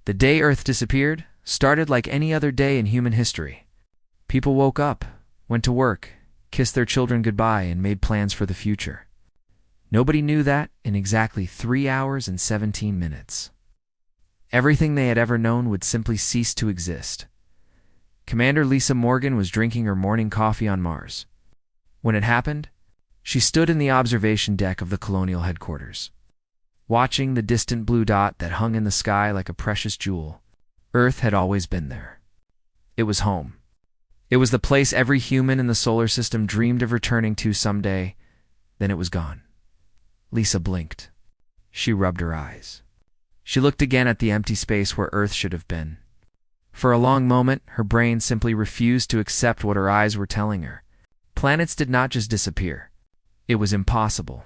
The day Earth disappeared started like any other day in human history. People woke up, went to work, kissed their children goodbye, and made plans for the future. Nobody knew that in exactly 3 hours and 17 minutes. Everything they had ever known would simply cease to exist. Commander Lisa Morgan was drinking her morning coffee on Mars. When it happened, she stood in the observation deck of the colonial headquarters, watching the distant blue dot that hung in the sky like a precious jewel. Earth had always been there. It was home. It was the place every human in the solar system dreamed of returning to someday. Then it was gone. Lisa blinked. She rubbed her eyes. She looked again at the empty space where Earth should have been. For a long moment, her brain simply refused to accept what her eyes were telling her. Planets did not just disappear. It was impossible.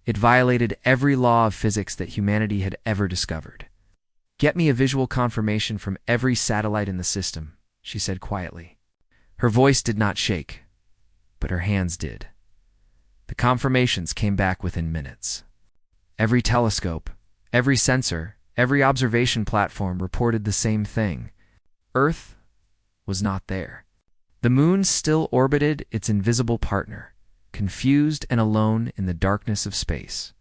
It violated every law of physics that humanity had ever discovered. "Get me a visual confirmation from every satellite in the system," she said quietly. Her voice did not shake, but her hands did. The confirmations came back within minutes. Every telescope, every sensor, every observation platform reported the same thing. Earth was not there. The moon still orbited its invisible partner, confused and alone in the darkness of space.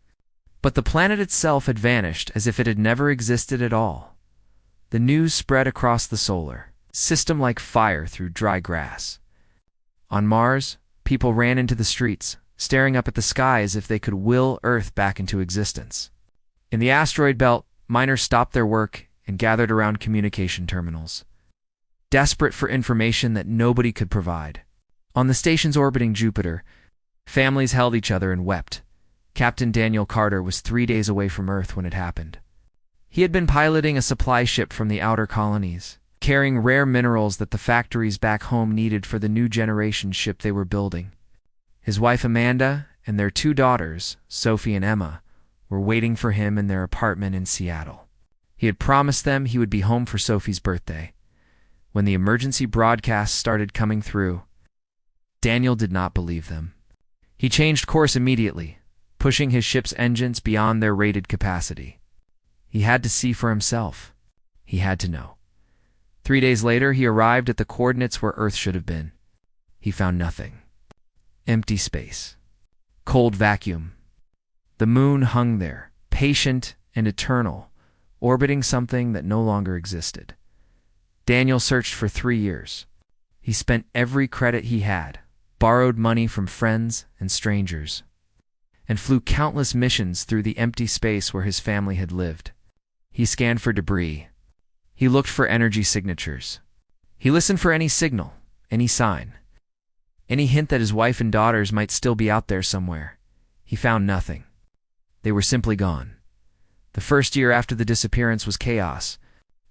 But the planet itself had vanished as if it had never existed at all. The news spread across the solar system like fire through dry grass. On Mars, people ran into the streets, staring up at the sky as if they could will Earth back into existence. In the asteroid belt, miners stopped their work and gathered around communication terminals, desperate for information that nobody could provide. On the stations orbiting Jupiter, families held each other and wept. Captain Daniel Carter was 3 days away from Earth when it happened. He had been piloting a supply ship from the outer colonies, carrying rare minerals that the factories back home needed for the new generation ship they were building. His wife Amanda and their 2 daughters, Sophie and Emma, were waiting for him in their apartment in Seattle. He had promised them he would be home for Sophie's birthday. When the emergency broadcasts started coming through, Daniel did not believe them. He changed course immediately, pushing his ship's engines beyond their rated capacity. He had to see for himself. He had to know. 3 days later, he arrived at the coordinates where Earth should have been. He found nothing. Empty space. Cold vacuum. The moon hung there, patient and eternal, orbiting something that no longer existed. Daniel searched for 3 years. He spent every credit he had, borrowed money from friends and strangers, and flew countless missions through the empty space where his family had lived. He scanned for debris. He looked for energy signatures. He listened for any signal, any sign, any hint that his wife and daughters might still be out there somewhere. He found nothing. They were simply gone. The first year after the disappearance was chaos.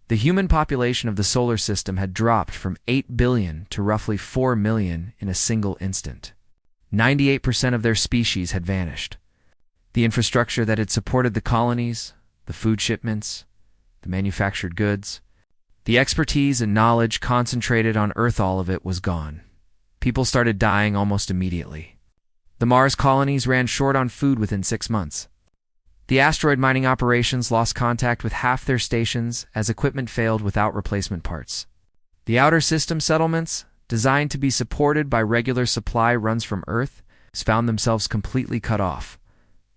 The human population of the solar system had dropped from 8 billion to roughly 4 million in a single instant. 98% of their species had vanished. The infrastructure that had supported the colonies, the food shipments, the manufactured goods, the expertise and knowledge concentrated on Earth, all of it was gone. People started dying almost immediately. The Mars colonies ran short on food within 6 months. The asteroid mining operations lost contact with half their stations as equipment failed without replacement parts. The outer system settlements, designed to be supported by regular supply runs from Earth, found themselves completely cut off.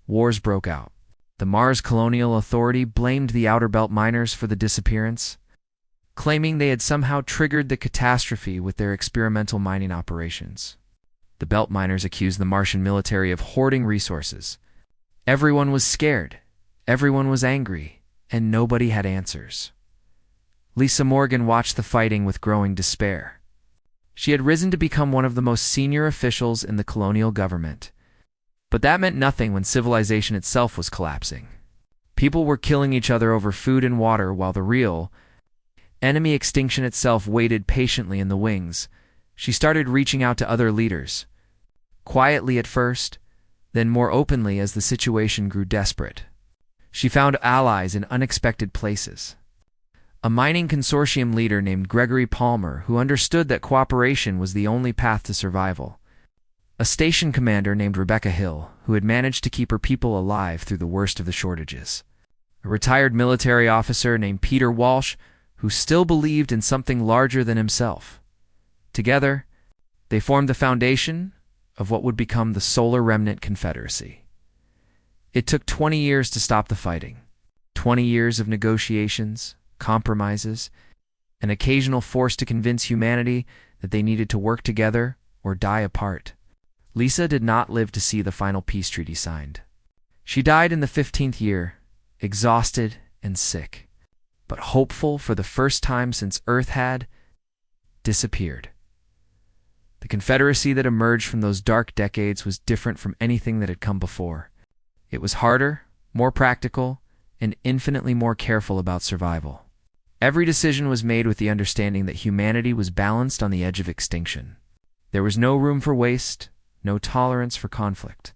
Wars broke out. The Mars Colonial Authority blamed the outer belt miners for the disappearance, claiming they had somehow triggered the catastrophe with their experimental mining operations. The belt miners accused the Martian military of hoarding resources. Everyone was scared, everyone was angry, and nobody had answers. Lisa Morgan watched the fighting with growing despair. She had risen to become one of the most senior officials in the colonial government. But that meant nothing when civilization itself was collapsing. People were killing each other over food and water while the real enemy extinction itself waited patiently in the wings. She started reaching out to other leaders, quietly at first, then more openly as the situation grew desperate. She found allies in unexpected places. A mining consortium leader named Gregory Palmer, who understood that cooperation was the only path to survival. A station commander named Rebecca Hill, who had managed to keep her people alive through the worst of the shortages. a retired military officer named Peter Walsh, who still believed in something larger than himself. Together, they formed the foundation of what would become the Solar Remnant Confederacy. It took 20 years to stop the fighting, 20 years of negotiations, compromises, an occasional force to convince humanity that they needed to work together or die apart. Lisa did not live to see the final peace treaty signed. She died in the 15th year, exhausted and sick, but hopeful for the first time since Earth had disappeared. The Confederacy that emerged from those dark decades was different from anything that had come before. It was harder, more practical, and infinitely more careful about survival. Every decision was made with the understanding that humanity was balanced on the edge of extinction. There was no room for waste, no tolerance for conflict,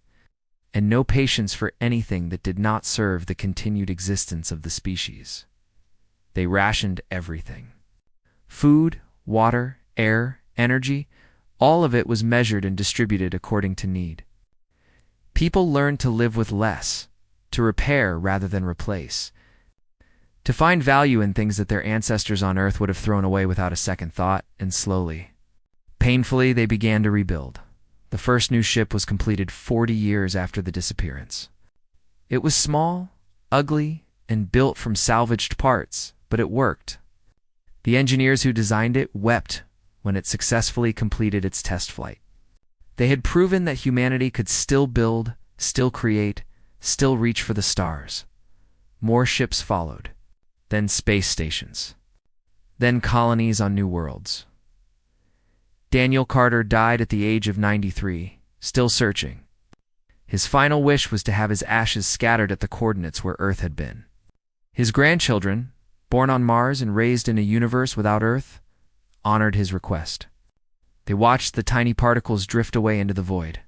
and no patience for anything that did not serve the continued existence of the species. They rationed everything. Food, water, air, energy, all of it was measured and distributed according to need. People learned to live with less, to repair rather than replace, to find value in things that their ancestors on Earth would have thrown away without a second thought, and slowly, painfully, they began to rebuild. The first new ship was completed 40 years after the disappearance. It was small, ugly, and built from salvaged parts, but it worked. The engineers who designed it wept when it successfully completed its test flight. They had proven that humanity could still build, still create, still reach for the stars. More ships followed, then space stations, then colonies on new worlds. Daniel Carter died at the age of 93, still searching. His final wish was to have his ashes scattered at the coordinates where Earth had been. His grandchildren, born on Mars and raised in a universe without Earth, honored his request. They watched the tiny particles drift away into the void.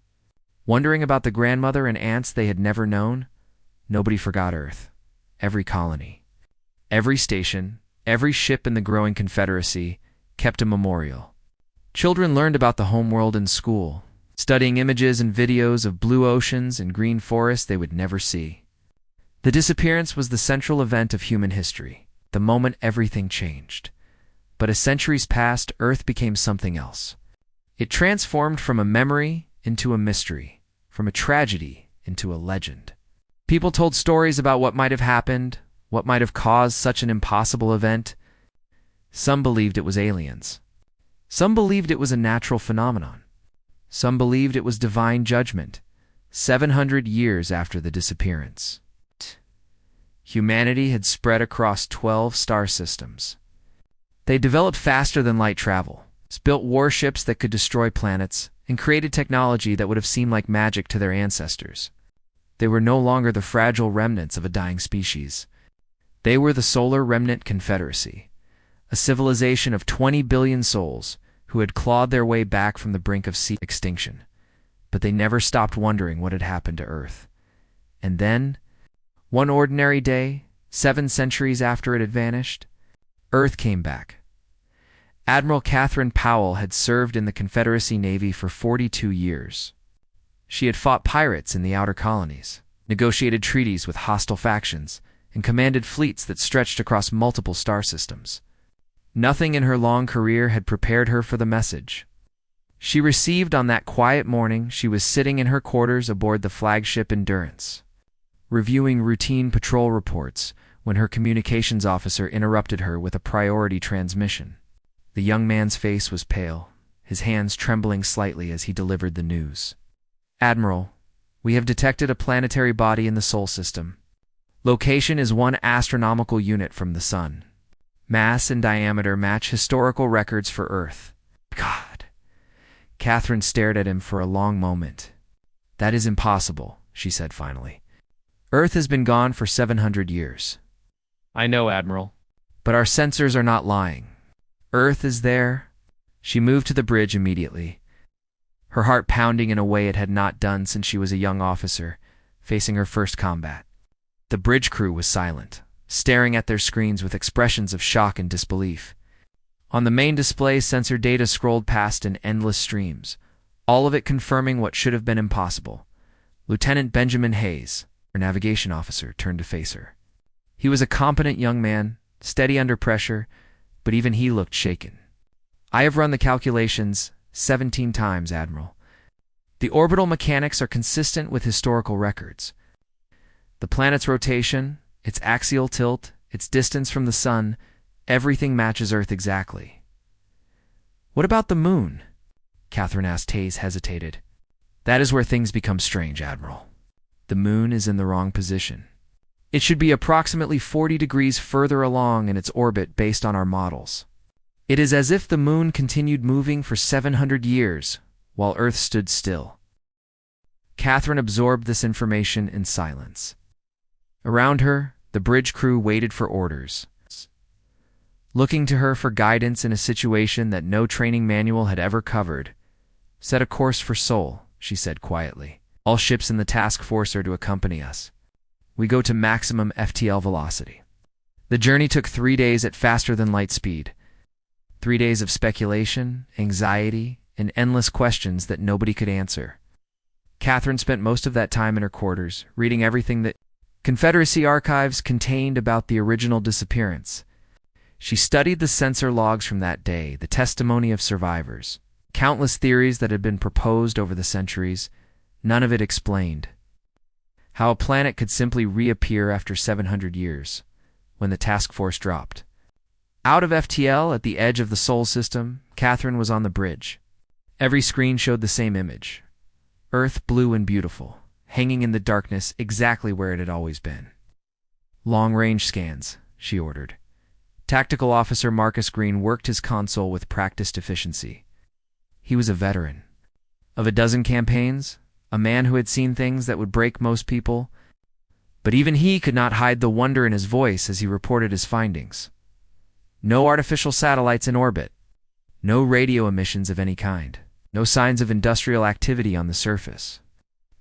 Wondering about the grandmother and aunts they had never known, nobody forgot Earth. Every colony, every station, every ship in the growing Confederacy kept a memorial. Children learned about the homeworld in school, studying images and videos of blue oceans and green forests they would never see. The disappearance was the central event of human history, the moment everything changed. But as centuries passed, Earth became something else. It transformed from a memory into a mystery, from a tragedy into a legend. People told stories about what might have happened, what might have caused such an impossible event. Some believed it was aliens. Some believed it was a natural phenomenon. Some believed it was divine judgment, 700 years after the disappearance. Humanity had spread across 12 star systems. They developed faster than light travel, built warships that could destroy planets, and created technology that would have seemed like magic to their ancestors. They were no longer the fragile remnants of a dying species. They were the Solar Remnant Confederacy, a civilization of 20 billion souls who had clawed their way back from the brink of sea extinction. But they never stopped wondering what had happened to Earth. And then, one ordinary day, 7 centuries after it had vanished, Earth came back. Admiral Catherine Powell had served in the Confederacy Navy for 42 years. She had fought pirates in the outer colonies, negotiated treaties with hostile factions, and commanded fleets that stretched across multiple star systems. Nothing in her long career had prepared her for the message. She received on that quiet morning she was sitting in her quarters aboard the flagship Endurance, reviewing routine patrol reports when her communications officer interrupted her with a priority transmission. The young man's face was pale, his hands trembling slightly as he delivered the news. "Admiral, we have detected a planetary body in the Sol system. Location is 1 astronomical unit from the Sun. Mass and diameter match historical records for Earth." God. Catherine stared at him for a long moment. "That is impossible," she said finally. "Earth has been gone for 700 years. "I know, Admiral. But our sensors are not lying. Earth is there." She moved to the bridge immediately, her heart pounding in a way it had not done since she was a young officer, facing her first combat. The bridge crew was silent, staring at their screens with expressions of shock and disbelief. On the main display, sensor data scrolled past in endless streams, all of it confirming what should have been impossible. Lieutenant Benjamin Hayes, her navigation officer, turned to face her. He was a competent young man, steady under pressure, but even he looked shaken. I have run the calculations 17 times, Admiral. The orbital mechanics are consistent with historical records. The planet's rotation, its axial tilt, its distance from the sun, everything matches Earth exactly. What about the moon? Catherine asked. Hayes hesitated. That is where things become strange, Admiral. The moon is in the wrong position. It should be approximately 40 degrees further along in its orbit based on our models. It is as if the moon continued moving for 700 years, while Earth stood still. Catherine absorbed this information in silence. Around her, the bridge crew waited for orders. Looking to her for guidance in a situation that no training manual had ever covered. Set a course for Sol, she said quietly. All ships in the task force are to accompany us. We go to maximum FTL velocity. The journey took 3 days at faster than light speed. 3 days of speculation, anxiety, and endless questions that nobody could answer. Catherine spent most of that time in her quarters, reading everything that Confederacy archives contained about the original disappearance. She studied the sensor logs from that day, the testimony of survivors, countless theories that had been proposed over the centuries, none of it explained. How a planet could simply reappear after 700 years, when the task force dropped. Out of FTL, at the edge of the Sol system, Catherine was on the bridge. Every screen showed the same image. Earth blue and beautiful, hanging in the darkness exactly where it had always been. Long-range scans, she ordered. Tactical Officer Marcus Green worked his console with practiced efficiency. He was a veteran. Of a dozen campaigns, a man who had seen things that would break most people, but even he could not hide the wonder in his voice as he reported his findings. No artificial satellites in orbit. No radio emissions of any kind. No signs of industrial activity on the surface.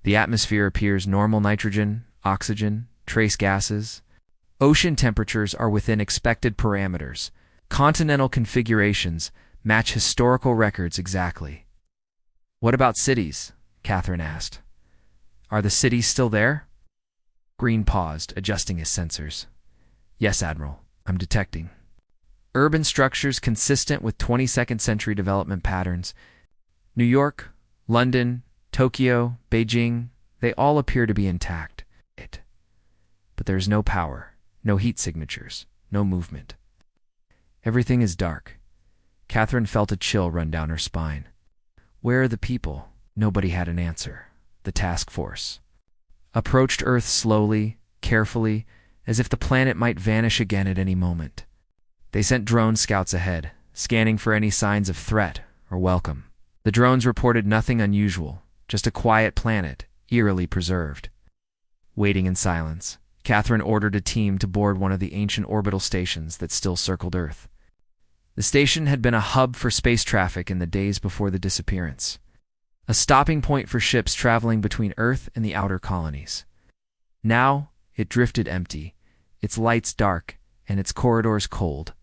The atmosphere appears normal: nitrogen, oxygen, trace gases. Ocean temperatures are within expected parameters. Continental configurations match historical records exactly. What about cities? Catherine asked. Are the cities still there? Green paused, adjusting his sensors. Yes, Admiral, I'm detecting. Urban structures consistent with 22nd century development patterns. New York, London, Tokyo, Beijing, they all appear to be intact. But there's no power, no heat signatures, no movement. Everything is dark. Catherine felt a chill run down her spine. Where are the people? Nobody had an answer. The task force approached Earth slowly, carefully, as if the planet might vanish again at any moment. They sent drone scouts ahead, scanning for any signs of threat or welcome. The drones reported nothing unusual, just a quiet planet, eerily preserved. Waiting in silence, Catherine ordered a team to board one of the ancient orbital stations that still circled Earth. The station had been a hub for space traffic in the days before the disappearance, a stopping point for ships traveling between Earth and the outer colonies. Now, it drifted empty, its lights dark, and its corridors cold.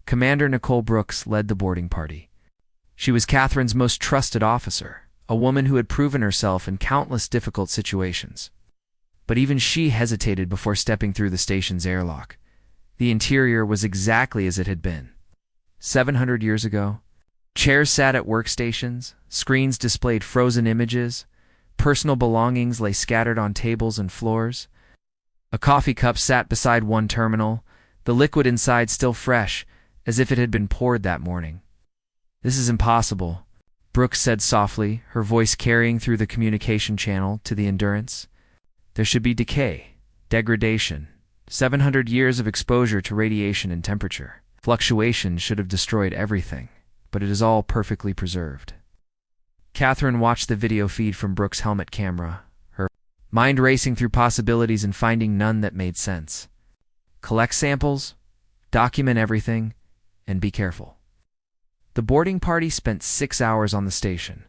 Commander Nicole Brooks led the boarding party. She was Catherine's most trusted officer, a woman who had proven herself in countless difficult situations. But even she hesitated before stepping through the station's airlock. The interior was exactly as it had been. 700 years ago, chairs sat at workstations, screens displayed frozen images, personal belongings lay scattered on tables and floors. A coffee cup sat beside one terminal, the liquid inside still fresh, as if it had been poured that morning. This is impossible, Brooks said softly, her voice carrying through the communication channel to the Endurance. There should be decay, degradation, 700 years of exposure to radiation and temperature. Fluctuation should have destroyed everything, but it is all perfectly preserved. Catherine watched the video feed from Brooks' helmet camera, her mind racing through possibilities and finding none that made sense. Collect samples, document everything, and be careful. The boarding party spent 6 hours on the station.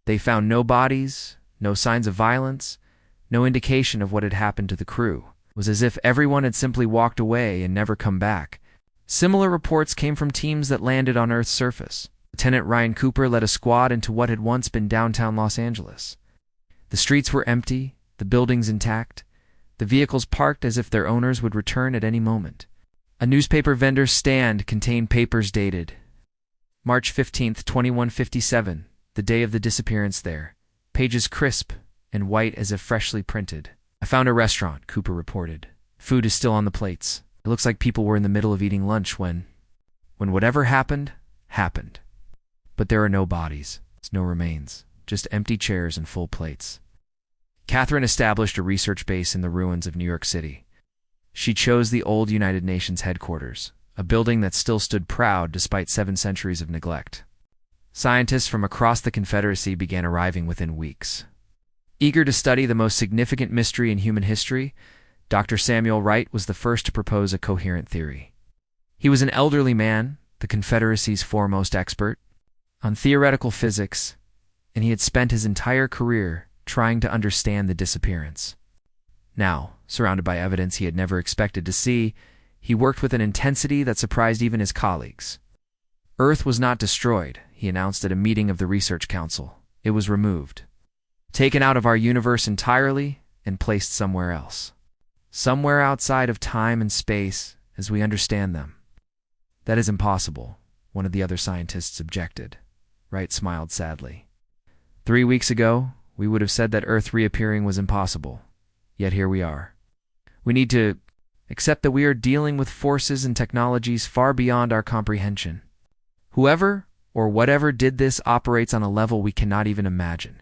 They found no bodies, no signs of violence, no indication of what had happened to the crew. It was as if everyone had simply walked away and never come back. Similar reports came from teams that landed on Earth's surface. Lieutenant Ryan Cooper led a squad into what had once been downtown Los Angeles. The streets were empty, the buildings intact, the vehicles parked as if their owners would return at any moment. A newspaper vendor's stand contained papers dated March 15th, 2157, the day of the disappearance there. Pages crisp and white as if freshly printed. "I found a restaurant," Cooper reported. "Food is still on the plates. It looks like people were in the middle of eating lunch when whatever happened, happened. But there are no bodies, no remains, just empty chairs and full plates." Catherine established a research base in the ruins of New York City. She chose the old United Nations headquarters, a building that still stood proud despite 7 centuries of neglect. Scientists from across the Confederacy began arriving within weeks. Eager to study the most significant mystery in human history, Dr. Samuel Wright was the first to propose a coherent theory. He was an elderly man, the Confederacy's foremost expert on theoretical physics, and he had spent his entire career trying to understand the disappearance. Now, surrounded by evidence he had never expected to see, he worked with an intensity that surprised even his colleagues. Earth was not destroyed, he announced at a meeting of the Research Council. It was removed, taken out of our universe entirely and placed somewhere else. Somewhere outside of time and space as we understand them. "That is impossible," one of the other scientists objected. Wright smiled sadly. 3 weeks ago, we would have said that Earth reappearing was impossible. Yet here we are. We need to accept that we are dealing with forces and technologies far beyond our comprehension. Whoever or whatever did this operates on a level we cannot even imagine.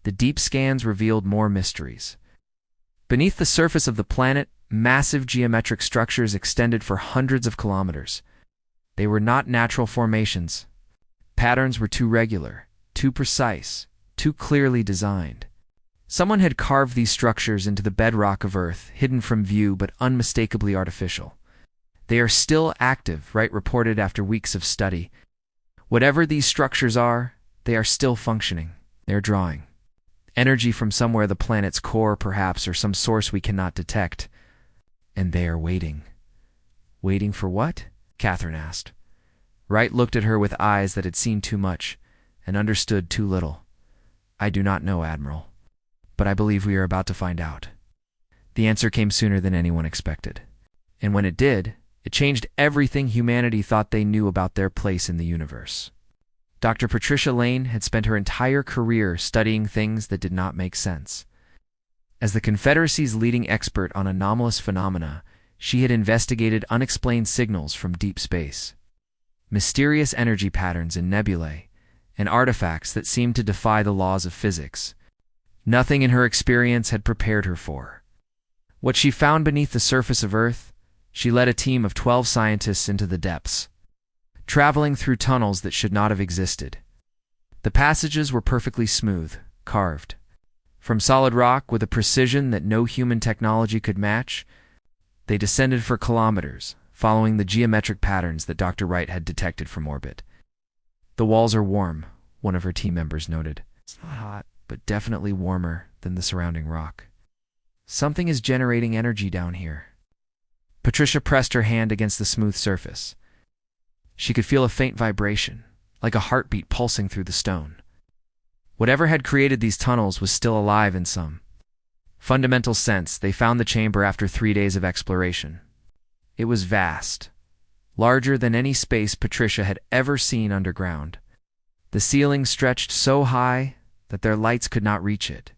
The deep scans revealed more mysteries. Beneath the surface of the planet, massive geometric structures extended for hundreds of kilometers. They were not natural formations. Patterns were too regular, too precise, too clearly designed. Someone had carved these structures into the bedrock of Earth, hidden from view but unmistakably artificial. "They are still active," Wright reported after weeks of study. "Whatever these structures are, they are still functioning. They are drawing energy from somewhere, the planet's core perhaps, or some source we cannot detect. And they are waiting." "Waiting for what?" Catherine asked. Wright looked at her with eyes that had seen too much and understood too little. "I do not know, Admiral. But I believe we are about to find out." The answer came sooner than anyone expected. And when it did, it changed everything humanity thought they knew about their place in the universe. Dr. Patricia Lane had spent her entire career studying things that did not make sense. As the Confederacy's leading expert on anomalous phenomena, she had investigated unexplained signals from deep space, mysterious energy patterns in nebulae, and artifacts that seemed to defy the laws of physics. Nothing in her experience had prepared her for what she found beneath the surface of Earth. She led a team of 12 scientists into the depths, traveling through tunnels that should not have existed. The passages were perfectly smooth, carved from solid rock with a precision that no human technology could match. They descended for kilometers, following the geometric patterns that Dr. Wright had detected from orbit. "The walls are warm," one of her team members noted. "It's not hot, but definitely warmer than the surrounding rock. Something is generating energy down here." Patricia pressed her hand against the smooth surface. She could feel a faint vibration, like a heartbeat pulsing through the stone. Whatever had created these tunnels was still alive in some fundamental sense. They found the chamber after 3 days of exploration. It was vast, larger than any space Patricia had ever seen underground. The ceiling stretched so high that their lights could not reach it.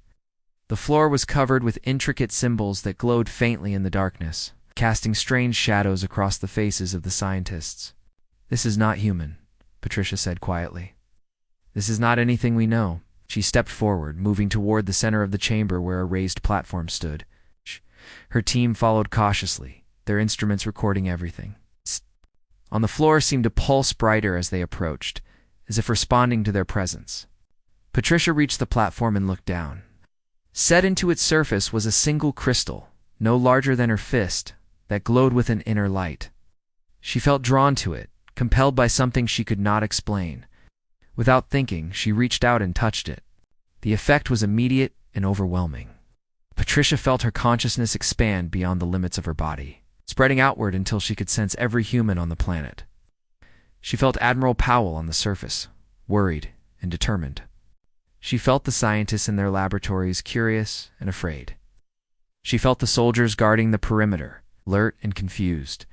The floor was covered with intricate symbols that glowed faintly in the darkness, casting strange shadows across the faces of the scientists. "This is not human," Patricia said quietly. "This is not anything we know." She stepped forward, moving toward the center of the chamber where a raised platform stood. Her team followed cautiously, their instruments recording everything. On the floor seemed to pulse brighter as they approached, as if responding to their presence. Patricia reached the platform and looked down. Set into its surface was a single crystal, no larger than her fist, that glowed with an inner light. She felt drawn to it, compelled by something she could not explain. Without thinking, she reached out and touched it. The effect was immediate and overwhelming. Patricia felt her consciousness expand beyond the limits of her body, spreading outward until she could sense every human on the planet. She felt Admiral Powell on the surface, worried and determined. She felt the scientists in their laboratories, curious and afraid. She felt the soldiers guarding the perimeter, alert and confused.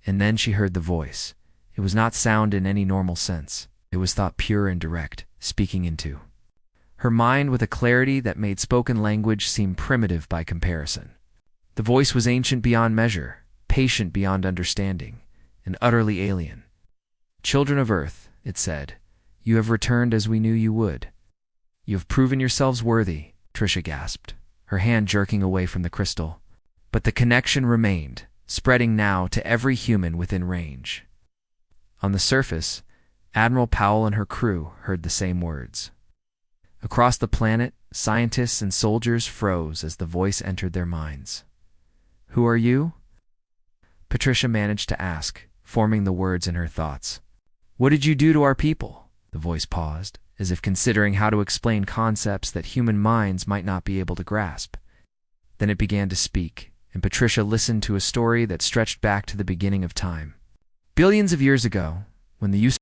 And then she heard the voice. It was not sound in any normal sense. It was thought pure and direct, speaking into her mind with a clarity that made spoken language seem primitive by comparison. The voice was ancient beyond measure, patient beyond understanding, and utterly alien. "Children of Earth," it said, "you have returned as we knew you would. You have proven yourselves worthy," Trisha gasped, her hand jerking away from the crystal. But the connection remained, spreading now to every human within range. On the surface, Admiral Powell and her crew heard the same words. Across the planet, scientists and soldiers froze as the voice entered their minds. "Who are you?" Patricia managed to ask, forming the words in her thoughts. "What did you do to our people?" The voice paused, as if considering how to explain concepts that human minds might not be able to grasp. Then it began to speak, and Patricia listened to a story that stretched back to the beginning of time. Billions of years ago, when the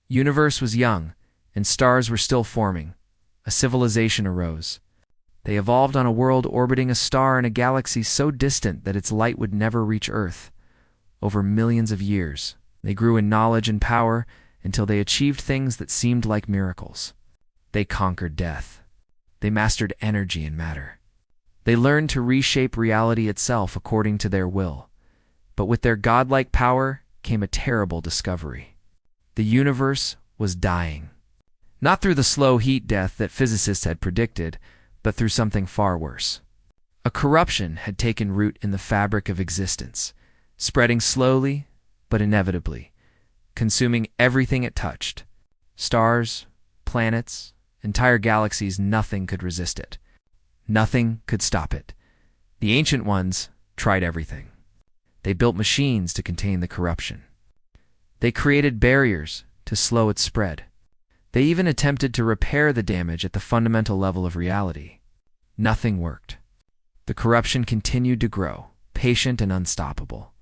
universe was young and stars were still forming, a civilization arose. They evolved on a world orbiting a star in a galaxy so distant that its light would never reach Earth. Over millions of years, they grew in knowledge and power until they achieved things that seemed like miracles. They conquered death. They mastered energy and matter. They learned to reshape reality itself according to their will. But with their godlike power came a terrible discovery. The universe was dying. Not through the slow heat death that physicists had predicted, but through something far worse. A corruption had taken root in the fabric of existence, spreading slowly but inevitably, consuming everything it touched. Stars, planets, entire galaxies, nothing could resist it. Nothing could stop it. The Ancient Ones tried everything. They built machines to contain the corruption. They created barriers to slow its spread. They even attempted to repair the damage at the fundamental level of reality. Nothing worked. The corruption continued to grow, patient and unstoppable,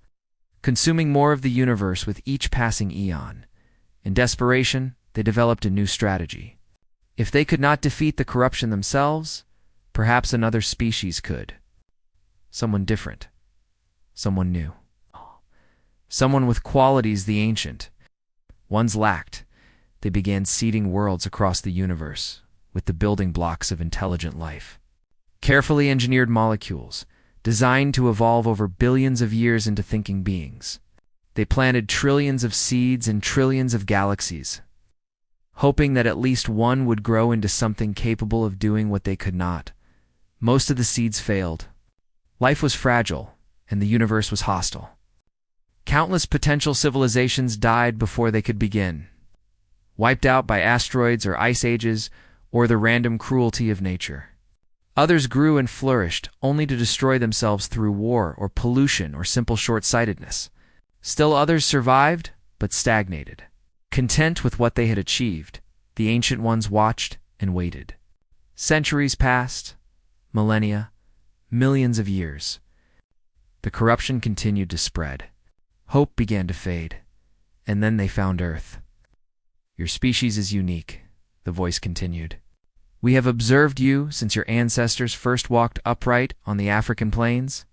consuming more of the universe with each passing eon. In desperation, they developed a new strategy. If they could not defeat the corruption themselves, perhaps another species could. Someone different. Someone new. Someone with qualities the ancient ones lacked. They began seeding worlds across the universe with the building blocks of intelligent life. Carefully engineered molecules, designed to evolve over billions of years into thinking beings. They planted trillions of seeds in trillions of galaxies, hoping that at least one would grow into something capable of doing what they could not. Most of the seeds failed. Life was fragile, and the universe was hostile. Countless potential civilizations died before they could begin, wiped out by asteroids or ice ages, or the random cruelty of nature. Others grew and flourished, only to destroy themselves through war or pollution or simple short-sightedness. Still others survived, but stagnated. Content with what they had achieved, the Ancient Ones watched and waited. Centuries passed, millennia, millions of years. The corruption continued to spread. Hope began to fade, and then they found Earth. "Your species is unique," the voice continued. "We have observed you since your ancestors first walked upright on the African plains.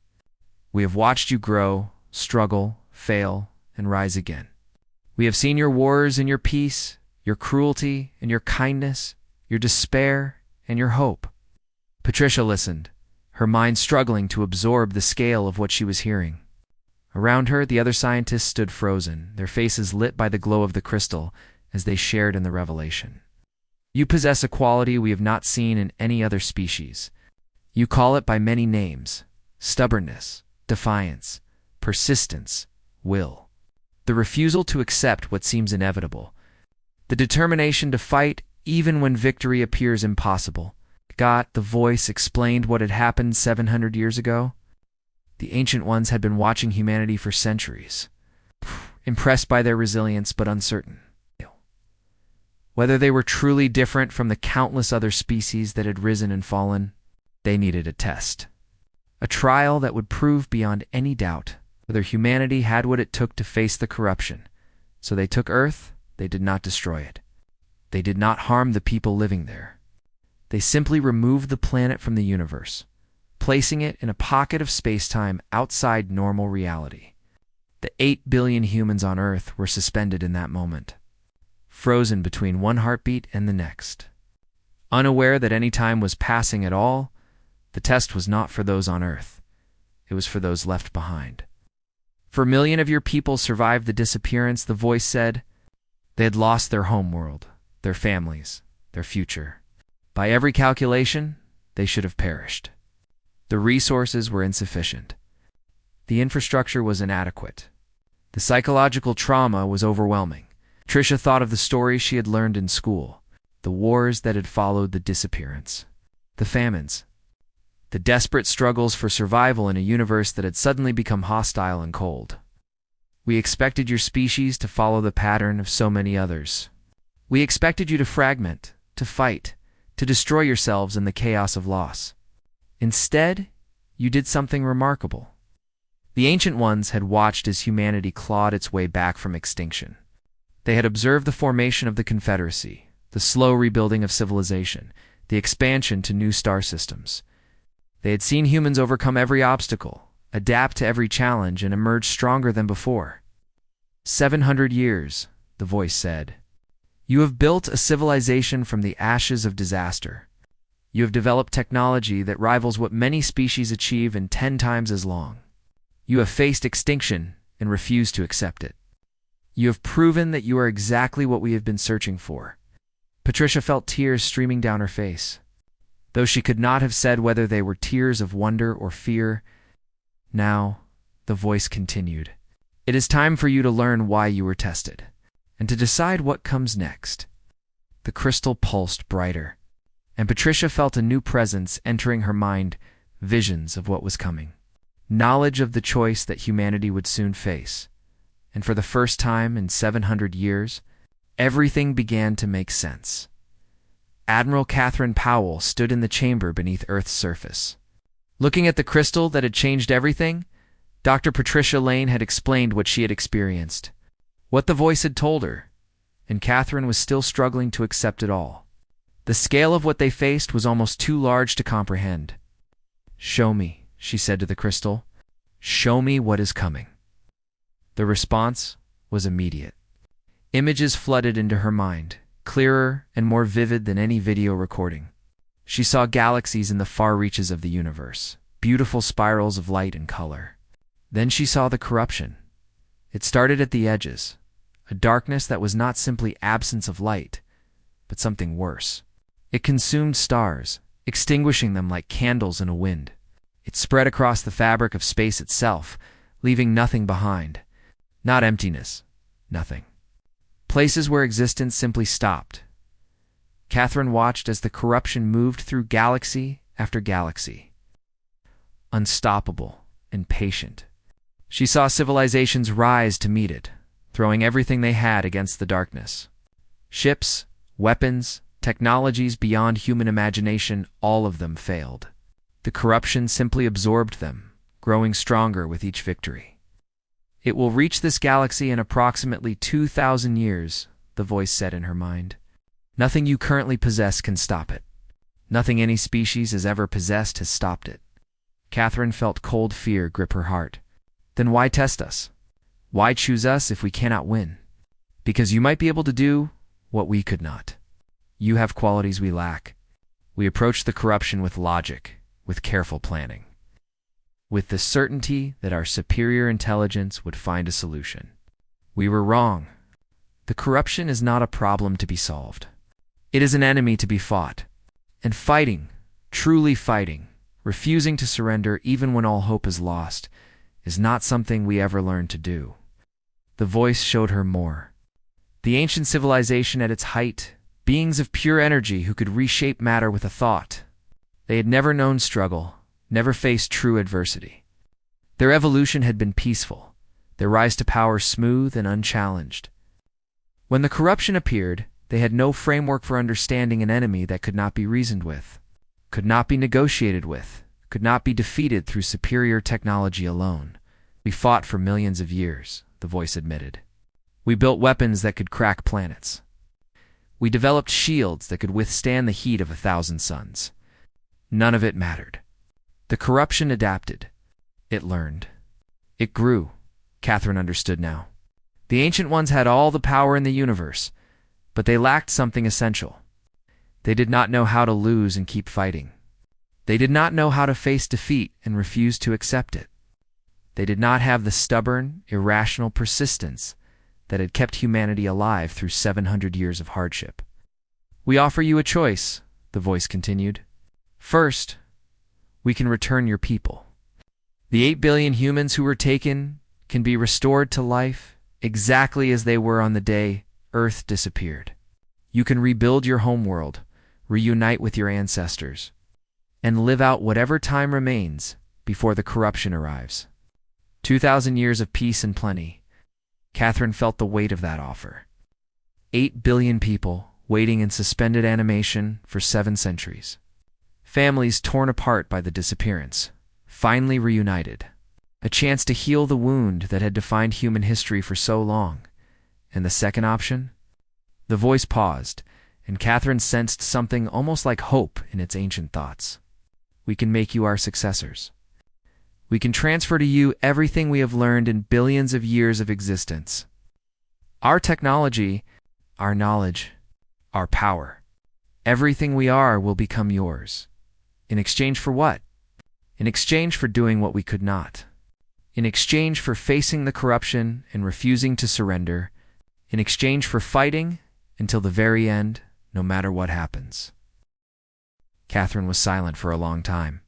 We have watched you grow, struggle, fail, and rise again. We have seen your wars and your peace, your cruelty and your kindness, your despair and your hope." Patricia listened, her mind struggling to absorb the scale of what she was hearing. Around her, the other scientists stood frozen, their faces lit by the glow of the crystal as they shared in the revelation. "You possess a quality we have not seen in any other species. You call it by many names: stubbornness, defiance, persistence, will. The refusal to accept what seems inevitable. The determination to fight even when victory appears impossible." The voice explained what had happened 700 years ago. The Ancient Ones had been watching humanity for centuries, impressed by their resilience but uncertain whether they were truly different from the countless other species that had risen and fallen. They needed a test, a trial that would prove beyond any doubt whether humanity had what it took to face the corruption. So they took Earth, they did not destroy it. They did not harm the people living there. They simply removed the planet from the universe, placing it in a pocket of space-time outside normal reality. The 8 billion humans on Earth were suspended in that moment, frozen between one heartbeat and the next. Unaware that any time was passing at all, the test was not for those on Earth. It was for those left behind. For a million of your people survived the disappearance, the voice said. They had lost their homeworld, their families, their future. By every calculation, they should have perished. The resources were insufficient. The infrastructure was inadequate. The psychological trauma was overwhelming. Tricia thought of the stories she had learned in school, the wars that had followed the disappearance, the famines, the desperate struggles for survival in a universe that had suddenly become hostile and cold. We expected your species to follow the pattern of so many others. We expected you to fragment, to fight, to destroy yourselves in the chaos of loss. Instead, you did something remarkable. The Ancient Ones had watched as humanity clawed its way back from extinction. They had observed the formation of the Confederacy, the slow rebuilding of civilization, the expansion to new star systems. They had seen humans overcome every obstacle, adapt to every challenge, and emerge stronger than before. 700 years, the voice said. You have built a civilization from the ashes of disaster. You have developed technology that rivals what many species achieve in 10 times as long. You have faced extinction and refused to accept it. You have proven that you are exactly what we have been searching for. Patricia felt tears streaming down her face. Though she could not have said whether they were tears of wonder or fear. Now, the voice continued, it is time for you to learn why you were tested, and to decide what comes next. The crystal pulsed brighter, and Patricia felt a new presence entering her mind, visions of what was coming. Knowledge of the choice that humanity would soon face. And for the first time in 700 years, everything began to make sense. Admiral Catherine Powell stood in the chamber beneath Earth's surface. Looking at the crystal that had changed everything, Dr. Patricia Lane had explained what she had experienced, what the voice had told her, and Catherine was still struggling to accept it all. The scale of what they faced was almost too large to comprehend. Show me, she said to the crystal. Show me what is coming. The response was immediate. Images flooded into her mind, clearer and more vivid than any video recording. She saw galaxies in the far reaches of the universe, beautiful spirals of light and color. Then she saw the corruption. It started at the edges, a darkness that was not simply absence of light, but something worse. It consumed stars, extinguishing them like candles in a wind. It spread across the fabric of space itself, leaving nothing behind. Not emptiness, nothing. Places where existence simply stopped. Catherine watched as the corruption moved through galaxy after galaxy. Unstoppable and patient. She saw civilizations rise to meet it, throwing everything they had against the darkness. Ships, weapons, technologies beyond human imagination, all of them failed. The corruption simply absorbed them, growing stronger with each victory. It will reach this galaxy in approximately 2,000 years, the voice said in her mind. Nothing you currently possess can stop it. Nothing any species has ever possessed has stopped it. Catherine felt cold fear grip her heart. Then why test us? Why choose us if we cannot win? Because you might be able to do what we could not. You have qualities we lack. We approach the corruption with logic, with careful planning, with the certainty that our superior intelligence would find a solution. We were wrong. The corruption is not a problem to be solved. It is an enemy to be fought. And fighting, truly fighting, refusing to surrender even when all hope is lost, is not something we ever learn to do. The voice showed her more. The ancient civilization at its height, beings of pure energy who could reshape matter with a thought. They had never known struggle, never faced true adversity. Their evolution had been peaceful, their rise to power smooth and unchallenged. When the corruption appeared, they had no framework for understanding an enemy that could not be reasoned with, could not be negotiated with, could not be defeated through superior technology alone. We fought for millions of years, the voice admitted. We built weapons that could crack planets. We developed shields that could withstand the heat of 1,000 suns. None of it mattered. The corruption adapted. It learned. It grew. Catherine understood now. The Ancient Ones had all the power in the universe, but they lacked something essential. They did not know how to lose and keep fighting. They did not know how to face defeat and refuse to accept it. They did not have the stubborn, irrational persistence that had kept humanity alive through 700 years of hardship. "We offer you a choice," the voice continued. "First, we can return your people. The 8 billion humans who were taken can be restored to life exactly as they were on the day Earth disappeared. You can rebuild your homeworld, reunite with your ancestors, and live out whatever time remains before the corruption arrives. 2,000 years of peace and plenty." Catherine felt the weight of that offer. 8 billion people waiting in suspended animation for 7 centuries. Families torn apart by the disappearance, finally reunited. A chance to heal the wound that had defined human history for so long. And the second option? The voice paused, and Catherine sensed something almost like hope in its ancient thoughts. "We can make you our successors. We can transfer to you everything we have learned in billions of years of existence. Our technology, our knowledge, our power. Everything we are will become yours. In exchange for what? In exchange for doing what we could not. In exchange for facing the corruption and refusing to surrender. In exchange for fighting until the very end, no matter what happens." Catherine was silent for a long time.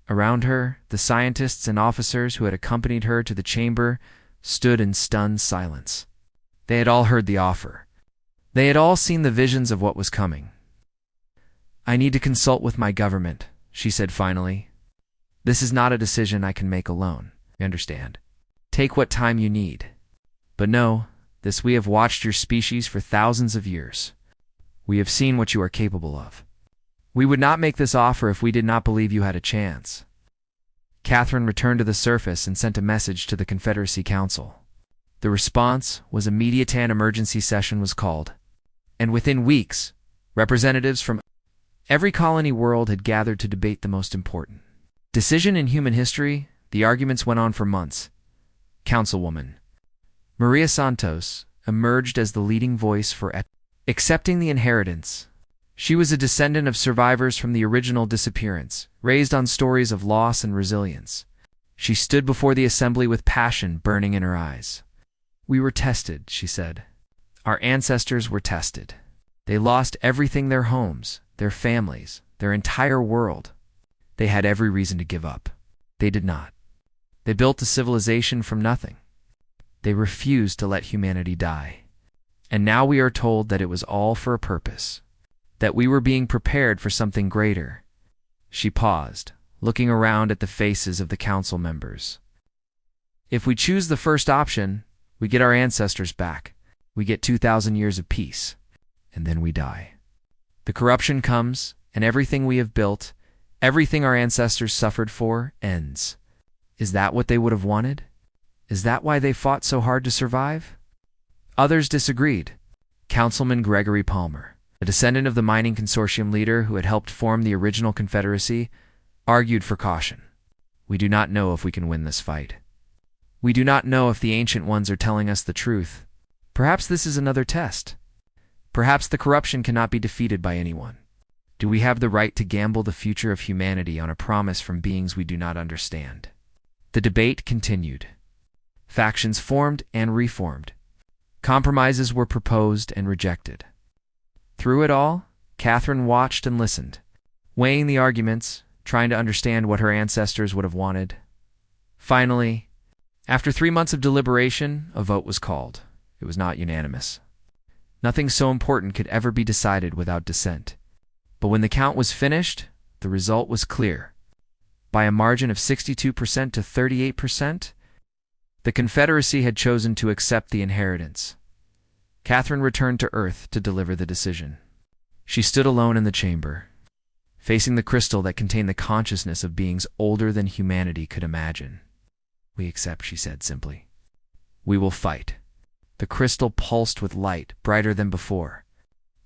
Around her, the scientists and officers who had accompanied her to the chamber stood in stunned silence. They had all heard the offer. They had all seen the visions of what was coming. "I need to consult with my government," she said finally. "This is not a decision I can make alone. You understand? Take what time you need. But know this: we have watched your species for thousands of years. We have seen what you are capable of. We would not make this offer if we did not believe you had a chance." Catherine returned to the surface and sent a message to the Confederacy Council. The response was immediate. An emergency session was called, and within weeks, representatives from every colony world had gathered to debate the most important decision in human history. The arguments went on for months. Councilwoman Maria Santos emerged as the leading voice for accepting the inheritance. She was a descendant of survivors from the original disappearance, raised on stories of loss and resilience. She stood before the assembly with passion burning in her eyes. "We were tested," she said. "Our ancestors were tested. They lost everything: their homes, their families, their entire world. They had every reason to give up. They did not. They built a civilization from nothing. They refused to let humanity die. And now we are told that it was all for a purpose, that we were being prepared for something greater." She paused, looking around at the faces of the council members. "If we choose the first option, we get our ancestors back. We get 2,000 years of peace. And then we die. The corruption comes, and everything we have built, everything our ancestors suffered for, ends. Is that what they would have wanted? Is that why they fought so hard to survive?" Others disagreed. Councilman Gregory Palmer, a descendant of the mining consortium leader who had helped form the original Confederacy, argued for caution. "We do not know if we can win this fight. We do not know if the Ancient Ones are telling us the truth. Perhaps this is another test. Perhaps the corruption cannot be defeated by anyone. Do we have the right to gamble the future of humanity on a promise from beings we do not understand?" The debate continued. Factions formed and reformed. Compromises were proposed and rejected. Through it all, Catherine watched and listened, weighing the arguments, trying to understand what her ancestors would have wanted. Finally, after 3 months of deliberation, a vote was called. It was not unanimous. Nothing so important could ever be decided without dissent. But when the count was finished, the result was clear. By a margin of 62% to 38%, the Confederacy had chosen to accept the inheritance. Catherine returned to Earth to deliver the decision. She stood alone in the chamber, facing the crystal that contained the consciousness of beings older than humanity could imagine. "We accept," she said simply. "We will fight." The crystal pulsed with light, brighter than before.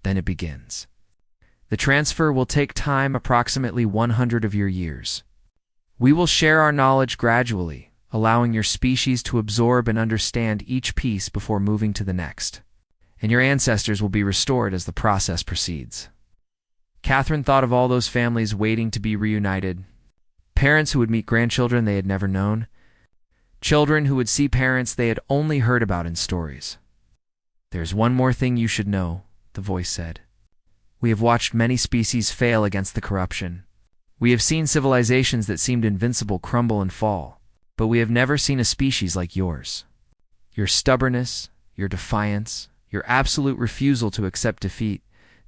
Then it begins. The transfer will take time, approximately 100 of your years. We will share our knowledge gradually, allowing your species to absorb and understand each piece before moving to the next. And your ancestors will be restored as the process proceeds. Catherine thought of all those families waiting to be reunited. Parents who would meet grandchildren they had never known. Children who would see parents they had only heard about in stories. "There's one more thing you should know," the voice said. "We have watched many species fail against the corruption. We have seen civilizations that seemed invincible crumble and fall, but we have never seen a species like yours. Your stubbornness, your defiance, your absolute refusal to accept defeat,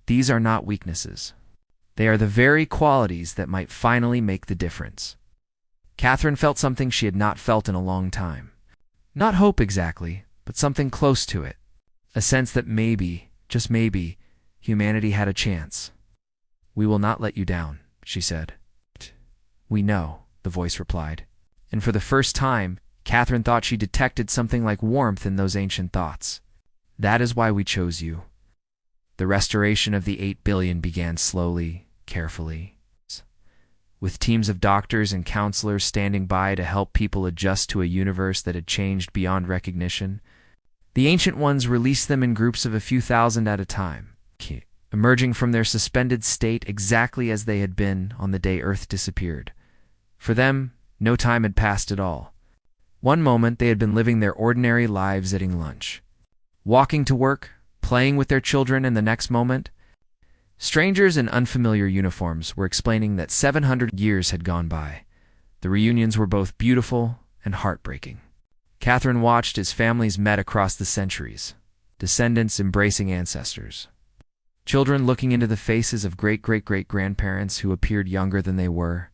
these are not weaknesses. They are the very qualities that might finally make the difference." Catherine felt something she had not felt in a long time. Not hope exactly, but something close to it. A sense that maybe, just maybe, humanity had a chance. "We will not let you down," she said. "We know," the voice replied. And for the first time, Catherine thought she detected something like warmth in those ancient thoughts. "That is why we chose you." The restoration of the 8 billion began slowly, carefully, with teams of doctors and counselors standing by to help people adjust to a universe that had changed beyond recognition. The Ancient Ones released them in groups of a few thousand at a time, emerging from their suspended state exactly as they had been on the day Earth disappeared. For them, no time had passed at all. One moment they had been living their ordinary lives eating lunch, walking to work, playing with their children, and the next moment, strangers in unfamiliar uniforms were explaining that 700 years had gone by. The reunions were both beautiful and heartbreaking. Catherine watched as families met across the centuries, descendants embracing ancestors, children looking into the faces of great-great-great-grandparents who appeared younger than they were.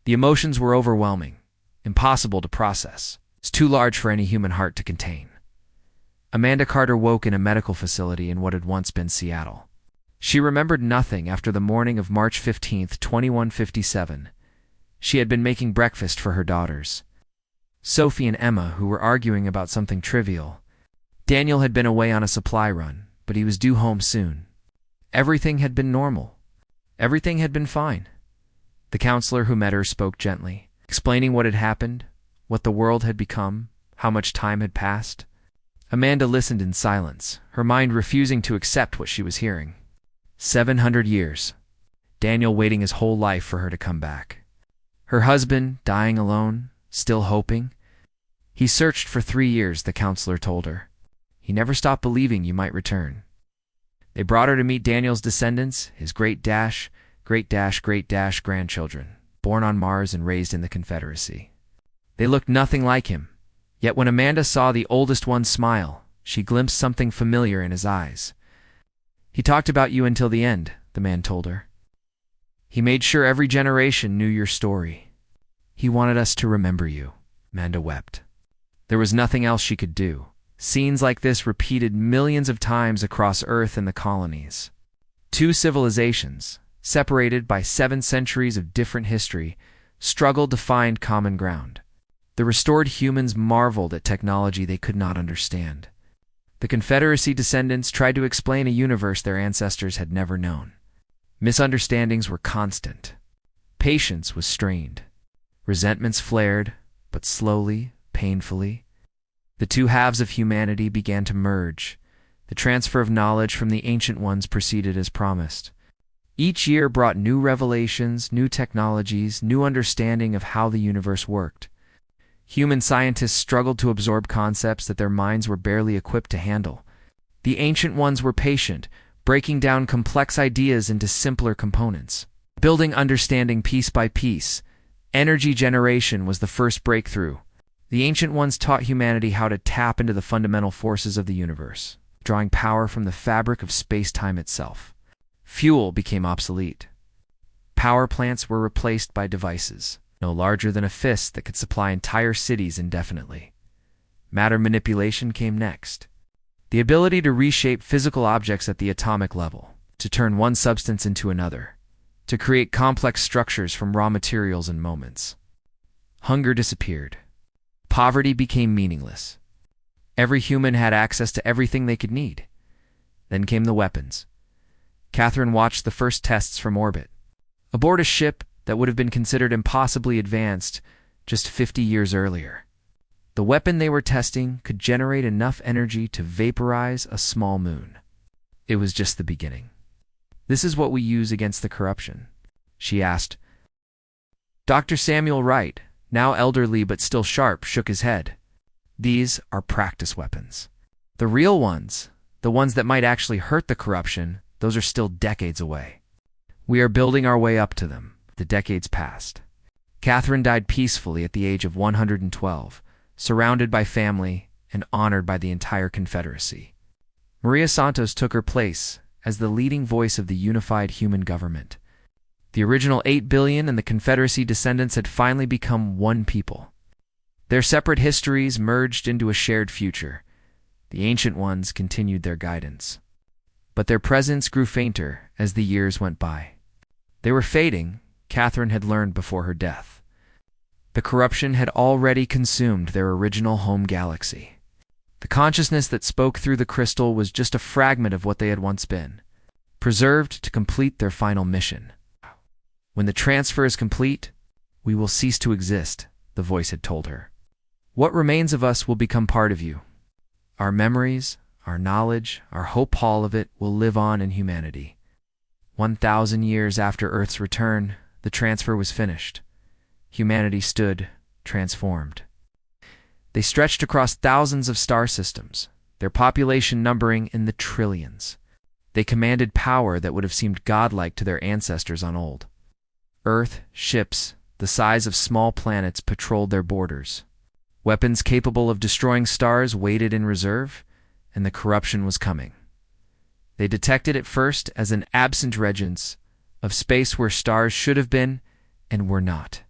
The emotions were overwhelming, impossible to process. It's too large for any human heart to contain. Amanda Carter woke in a medical facility in what had once been Seattle. She remembered nothing after the morning of March 15, 2157. She had been making breakfast for her daughters, Sophie and Emma, who were arguing about something trivial. Daniel had been away on a supply run, but he was due home soon. Everything had been normal. Everything had been fine. The counselor who met her spoke gently, explaining what had happened, what the world had become, how much time had passed. Amanda listened in silence, her mind refusing to accept what she was hearing. 700 years. Daniel waiting his whole life for her to come back. Her husband dying alone, still hoping. He searched for 3 years, the counselor told her. He never stopped believing you might return. They brought her to meet Daniel's descendants, his great-grandchildren, born on Mars and raised in the Confederacy. They looked nothing like him, yet when Amanda saw the oldest one smile, she glimpsed something familiar in his eyes. "He talked about you until the end," the man told her. "He made sure every generation knew your story. He wanted us to remember you." Amanda wept. There was nothing else she could do. Scenes like this repeated millions of times across Earth and the colonies. 2 civilizations, separated by 7 centuries of different history, struggled to find common ground. The restored humans marveled at technology they could not understand. The Confederacy descendants tried to explain a universe their ancestors had never known. Misunderstandings were constant. Patience was strained. Resentments flared, but slowly, painfully. The 2 halves of humanity began to merge. The transfer of knowledge from the Ancient Ones proceeded as promised. Each year brought new revelations, new technologies, new understanding of how the universe worked. Human scientists struggled to absorb concepts that their minds were barely equipped to handle. The Ancient Ones were patient, breaking down complex ideas into simpler components, building understanding piece by piece. Energy generation was the first breakthrough. The Ancient Ones taught humanity how to tap into the fundamental forces of the universe, drawing power from the fabric of space-time itself. Fuel became obsolete. Power plants were replaced by devices, no larger than a fist, that could supply entire cities indefinitely. Matter manipulation came next. The ability to reshape physical objects at the atomic level, to turn one substance into another, to create complex structures from raw materials in moments. Hunger disappeared. Poverty became meaningless. Every human had access to everything they could need. Then came the weapons. Catherine watched the first tests from orbit. Aboard a ship, that would have been considered impossibly advanced just 50 years earlier. The weapon they were testing could generate enough energy to vaporize a small moon. It was just the beginning. "This is what we use against the corruption?" she asked. Dr. Samuel Wright, now elderly but still sharp, shook his head. "These are practice weapons. The real ones, the ones that might actually hurt the corruption, those are still decades away. We are building our way up to them." The decades passed. Catherine died peacefully at the age of 112, surrounded by family and honored by the entire Confederacy. Maria Santos took her place as the leading voice of the unified human government. The original 8 billion and the Confederacy descendants had finally become one people. Their separate histories merged into a shared future. The ancient ones continued their guidance. But their presence grew fainter as the years went by. They were fading, Catherine had learned before her death. The corruption had already consumed their original home galaxy. The consciousness that spoke through the crystal was just a fragment of what they had once been, preserved to complete their final mission. "When the transfer is complete, we will cease to exist," the voice had told her. "What remains of us will become part of you. Our memories, our knowledge, our hope, all of it will live on in humanity." 1,000 years after Earth's return, the transfer was finished. Humanity stood, transformed. They stretched across thousands of star systems, their population numbering in the trillions. They commanded power that would have seemed godlike to their ancestors on old. Earth, ships, the size of small planets patrolled their borders. Weapons capable of destroying stars waited in reserve, and the corruption was coming. They detected it first as an absent regence of space where stars should have been and were not.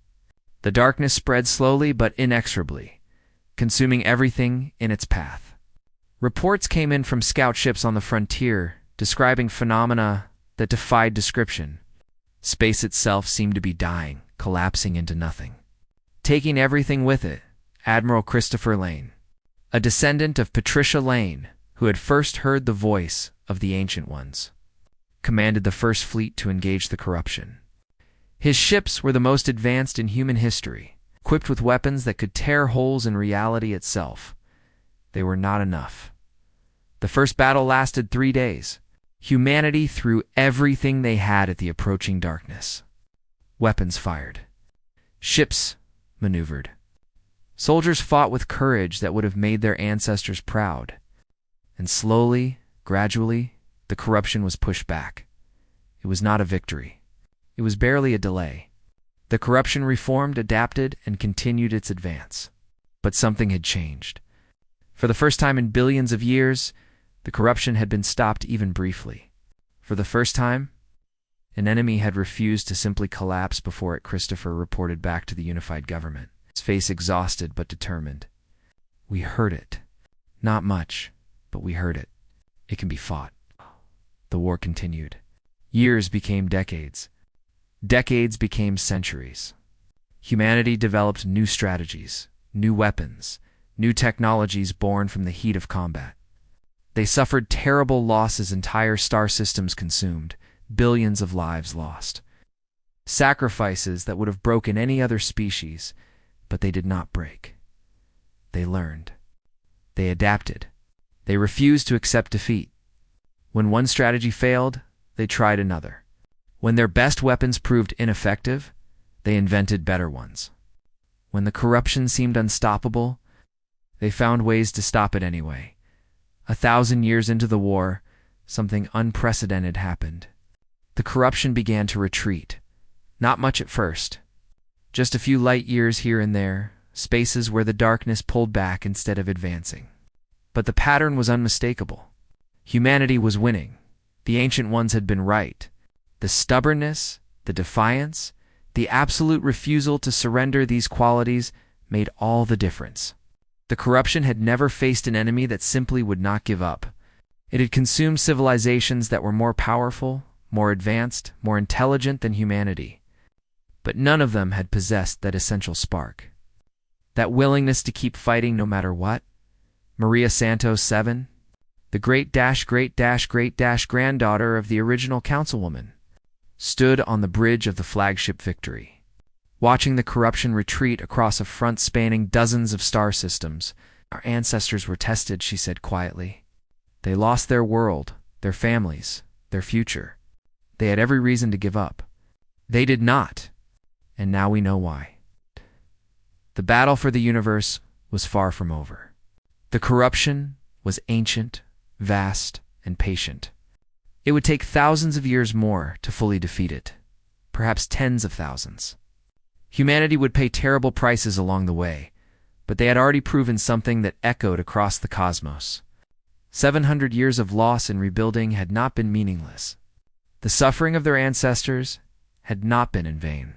The darkness spread slowly but inexorably, consuming everything in its path. Reports came in from scout ships on the frontier, describing phenomena that defied description. Space itself seemed to be dying, collapsing into nothing. Taking everything with it, Admiral Christopher Lane, a descendant of Patricia Lane, who had first heard the voice of the Ancient Ones, commanded the first fleet to engage the corruption. His ships were the most advanced in human history, equipped with weapons that could tear holes in reality itself. They were not enough. The first battle lasted 3 days. Humanity threw everything they had at the approaching darkness. Weapons fired. Ships maneuvered. Soldiers fought with courage that would have made their ancestors proud. And slowly, gradually, the corruption was pushed back. It was not a victory. It was barely a delay. The corruption reformed, adapted, and continued its advance. But something had changed. For the first time in billions of years, the corruption had been stopped even briefly. For the first time, an enemy had refused to simply collapse before it, Christopher reported back to the unified government, his face exhausted but determined. "We heard it. Not much, but we heard it. It can be fought." The war continued. Years became decades. Decades became centuries. Humanity developed new strategies, new weapons, new technologies born from the heat of combat. They suffered terrible losses, entire star systems consumed, billions of lives lost. Sacrifices that would have broken any other species, but they did not break. They learned. They adapted. They refused to accept defeat. When one strategy failed, they tried another. When their best weapons proved ineffective, they invented better ones. When the corruption seemed unstoppable, they found ways to stop it anyway. 1,000 years into the war, something unprecedented happened. The corruption began to retreat. Not much at first. Just a few light years here and there, spaces where the darkness pulled back instead of advancing. But the pattern was unmistakable. Humanity was winning. The Ancient Ones had been right. The stubbornness, the defiance, the absolute refusal to surrender, these qualities made all the difference. The corruption had never faced an enemy that simply would not give up. It had consumed civilizations that were more powerful, more advanced, more intelligent than humanity. But none of them had possessed that essential spark. That willingness to keep fighting no matter what. Maria Santos 7, the great-great-great-granddaughter of the original councilwoman. stood on the bridge of the flagship Victory. Watching the corruption retreat across a front spanning dozens of star systems, our ancestors were tested, she said quietly. They lost their world, their families, their future. They had every reason to give up. They did not, and now we know why. The battle for the universe was far from over. The corruption was ancient, vast, and patient. It would take thousands of years more to fully defeat it, perhaps tens of thousands. Humanity would pay terrible prices along the way, but they had already proven something that echoed across the cosmos. 700 years of loss and rebuilding had not been meaningless. The suffering of their ancestors had not been in vain.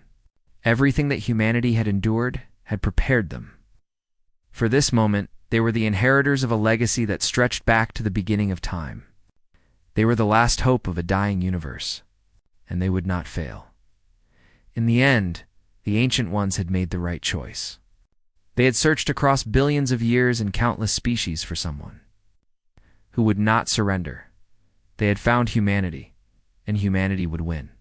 Everything that humanity had endured had prepared them. For this moment, they were the inheritors of a legacy that stretched back to the beginning of time. They were the last hope of a dying universe, and they would not fail. In the end, the Ancient Ones had made the right choice. They had searched across billions of years and countless species for someone who would not surrender. They had found humanity, and humanity would win.